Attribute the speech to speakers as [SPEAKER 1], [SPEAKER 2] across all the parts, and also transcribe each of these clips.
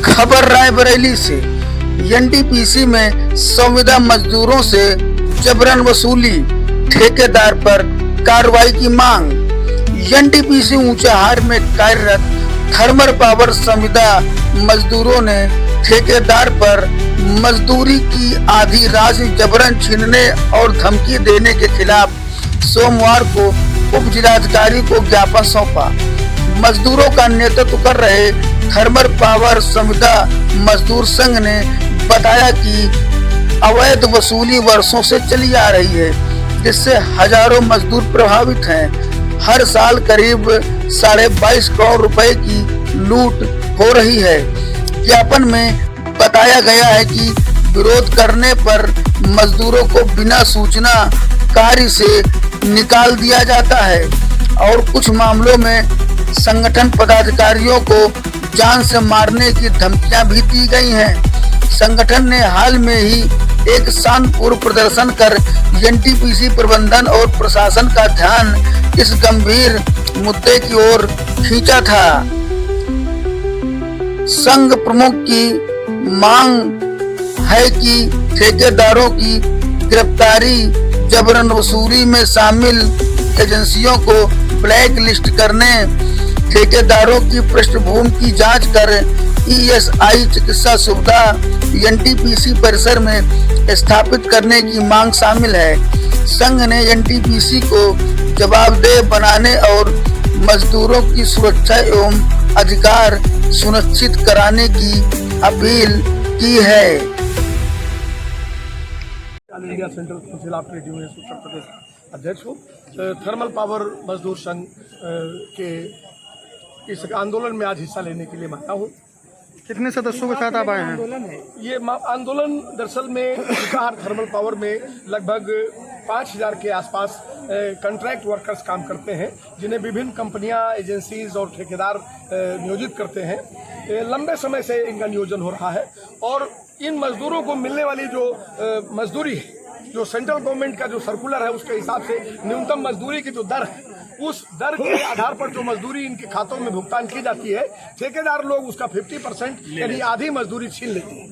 [SPEAKER 1] खबर रायबरेली से। एनटीपीसी में संविदा मजदूरों से जबरन वसूली, ठेकेदार पर कार्रवाई की मांग। एनटीपीसी ऊंचाहार में कार्यरत थर्मल पावर संविदा मजदूरों ने ठेकेदार पर मजदूरी की आधी राशि जबरन छीनने और धमकी देने के खिलाफ सोमवार को उप जिलाधिकारी को ज्ञापन सौंपा। मजदूरों का नेतृत्व कर रहे थर्मल पावर संविदा मजदूर संघ ने बताया कि अवैध वसूली वर्षों से चली आ रही है, जिससे हजारों मजदूर प्रभावित हैं। हर साल करीब 22.5 करोड़ रुपए की लूट हो रही है। ज्ञापन में बताया गया है कि विरोध करने पर मजदूरों को बिना सूचना कार्य से निकाल दिया जाता है और कुछ मामलों में संगठन पदाधिकारियों को जान से मारने की धमकियां भी दी गई हैं। संगठन ने हाल में ही एक शांतिपूर्ण प्रदर्शन कर एनटीपीसी प्रबंधन और प्रशासन का ध्यान इस गंभीर मुद्दे की ओर खींचा था। संघ प्रमुख की मांग है कि ठेकेदारों की गिरफ्तारी, जबरन वसूली में शामिल एजेंसियों को ब्लैक लिस्ट करने, ठेकेदारों की पृष्ठभूमि की जांच कर ईएसआई चिकित्सा सुविधा एनटीपीसी परिसर में स्थापित करने की मांग शामिल है। संघ ने एनटीपीसी को जवाबदेह बनाने और मजदूरों की सुरक्षा एवं अधिकार सुनिश्चित कराने की अपील की है।
[SPEAKER 2] All India Central Council of Trade Unions Uttar Pradesh अध्यक्ष हूँ। थर्मल पावर मजदूर संघ के इस आंदोलन में आज हिस्सा लेने के लिए मैं आया हूँ।
[SPEAKER 3] कितने सदस्यों के साथ आप आए हैं?
[SPEAKER 2] ये आंदोलन दरअसल में ऊंचाहार थर्मल पावर में लगभग 5,000 के आसपास कॉन्ट्रैक्ट वर्कर्स काम करते हैं, जिन्हें विभिन्न कंपनियां, एजेंसीज और ठेकेदार नियोजित करते हैं। लंबे समय से इनका नियोजन हो रहा है और इन मजदूरों को मिलने वाली जो मजदूरी है, जो सेंट्रल गवर्नमेंट का जो सर्कुलर है उसके हिसाब से न्यूनतम मजदूरी की जो दर है, उस दर के आधार पर जो मजदूरी इनके खातों में भुगतान की जाती है, ठेकेदार लोग उसका 50% यानी आधी मजदूरी छीन लेते हैं।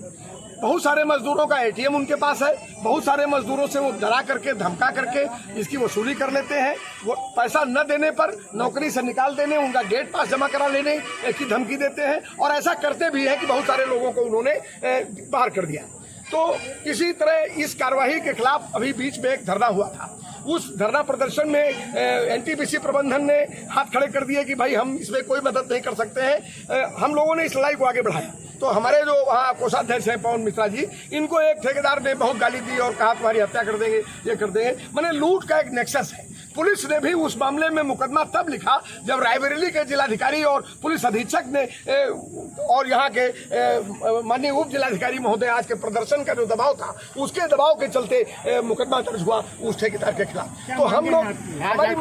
[SPEAKER 2] बहुत सारे मजदूरों का एटीएम उनके पास है, बहुत सारे मजदूरों से वो डरा करके, धमका करके इसकी वसूली कर लेते हैं। वो पैसा न देने पर नौकरी से निकाल देने, उनका गेट पास जमा करा लेने की धमकी देते हैं और ऐसा करते भी है कि बहुत सारे लोगों को उन्होंने बाहर कर दिया। तो इसी तरह इस कार्यवाही के खिलाफ अभी बीच में एक धरना हुआ था। उस धरना प्रदर्शन में एनटीपीसी प्रबंधन ने हाथ खड़े कर दिए कि भाई हम इसमें कोई मदद नहीं कर सकते हैं। हम लोगों ने इस लड़ाई को आगे बढ़ाया तो हमारे जो वहाँ कोषाध्यक्ष हैं पवन मिश्रा जी, इनको एक ठेकेदार ने बहुत गाली दी और कहा तुम्हारी हत्या कर देंगे, ये कर देंगे। मैंने लूट का एक नेक्सस है। पुलिस ने भी उस मामले में मुकदमा तब लिखा जब रायबरेली के जिलाधिकारी और पुलिस अधीक्षक ने और यहाँ के माननीय उप जिलाधिकारी महोदय आज के प्रदर्शन का जो दबाव था, उसके दबाव के चलते मुकदमा दर्ज हुआ उस ठेकेदार के खिलाफ। तो हम लोग हमारी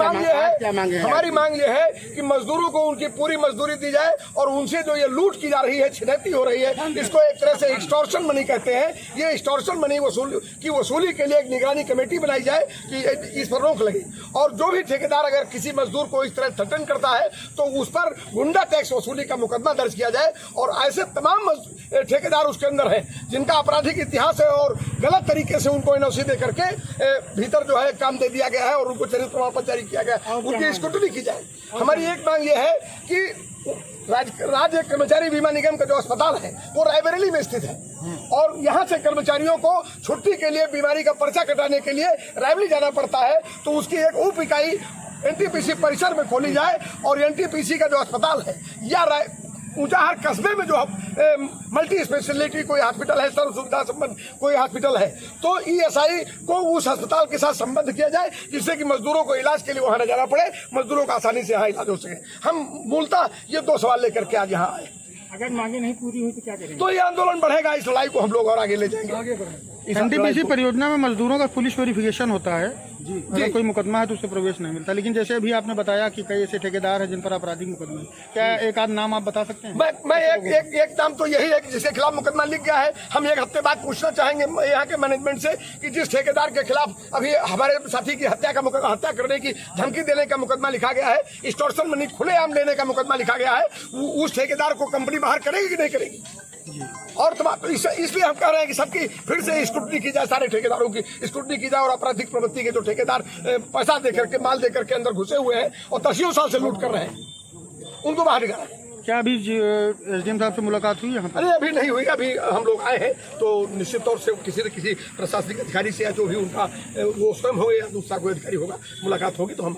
[SPEAKER 2] मांग ये है कि मजदूरों को उनकी पूरी मजदूरी दी जाए और उनसे जो ये लूट की जा रही है, छिनैती हो रही है, इसको एक तरह से एक्सटॉर्शन मनी कहते हैं। ये एक्सटॉर्शन मनी वसूली के लिए एक निगरानी कमेटी बनाई जाए कि इस पर रोक लगे और जो भी ठेकेदार अगर किसी मजदूर को इस तरह थ्रेटन करता है तो उस पर गुंडा टैक्स वसूली का मुकदमा दर्ज किया जाए। और ऐसे तमाम ठेकेदार उसके अंदर हैं जिनका आपराधिक इतिहास है और गलत तरीके से उनको एनओसी दे करके भीतर जो है काम दे दिया गया है और उनको चरित्र प्रमाण पत्र जारी किया गया, उनकी स्क्रूटनी की जाए। हमारी एक मांग यह है कि राज्य कर्मचारी बीमा निगम का जो अस्पताल है वो रायबरेली में स्थित है और यहाँ से कर्मचारियों को छुट्टी के लिए, बीमारी का पर्चा कटाने के लिए रायबरेली जाना पड़ता है। तो उसकी एक उप इकाई एनटीपीसी परिसर में खोली जाए और एनटीपीसी का जो अस्पताल है या ऊंचाहार कस्बे में जो मल्टी स्पेशलिटी कोई हॉस्पिटल है, सर्व सुविधा संबंध कोई हॉस्पिटल है, तो ईएसआई को उस अस्पताल के साथ संबद्ध किया जाए जिससे कि मजदूरों को इलाज के लिए वहां न जाना पड़े, मजदूरों का आसानी से यहाँ इलाज हो सके। हम मूलतः ये 2 सवाल लेकर के आज यहाँ आए।
[SPEAKER 3] अगर मांगे नहीं पूरी हुई तो क्या करेंगे?
[SPEAKER 2] तो ये आंदोलन बढ़ेगा, इस लड़ाई को हम लोग और आगे ले जाएंगे।
[SPEAKER 3] एनटीपीसी परियोजना में मजदूरों का पुलिस वेरिफिकेशन होता है, अगर कोई मुकदमा है तो उससे प्रवेश नहीं मिलता। लेकिन जैसे अभी आपने बताया कि कई ऐसे ठेकेदार हैं जिन पर आपराधिक मुकदमा है, क्या एक आध नाम आप बता सकते हैं?
[SPEAKER 2] मैं एक नाम तो यही है कि जिसके खिलाफ मुकदमा लिख गया है। हम 1 हफ्ते बाद पूछना चाहेंगे यहाँ के मैनेजमेंट से कि जिस ठेकेदार के खिलाफ अभी हमारे साथी की हत्या करने की धमकी देने का मुकदमा लिखा गया है, एक्सटॉर्शन मनी खुलेआम लेने का मुकदमा लिखा गया है, उस ठेकेदार को कंपनी बाहर करेगी कि नहीं करेगी? और तमाम इसलिए हम कह रहे हैं कि सबकी फिर से स्क्रूटनी की जाए, सारे ठेकेदारों की स्क्रूटनी की जाए और आपराधिक प्रवृत्ति के जो ठेकेदार पैसा देकर के माल देकर के अंदर घुसे हुए हैं और दसियों साल से लूट कर रहे हैं उनको बाहर निकालें।
[SPEAKER 3] क्या अभी एसडीएम साहब से मुलाकात हुई यहाँ पर?
[SPEAKER 2] अरे अभी नहीं हुई, अभी हम लोग आए हैं तो निश्चित तौर से किसी न किसी प्रशासनिक अधिकारी से या जो भी उनका वो स्वयं हो या दूसरा कोई अधिकारी होगा, मुलाकात होगी तो हम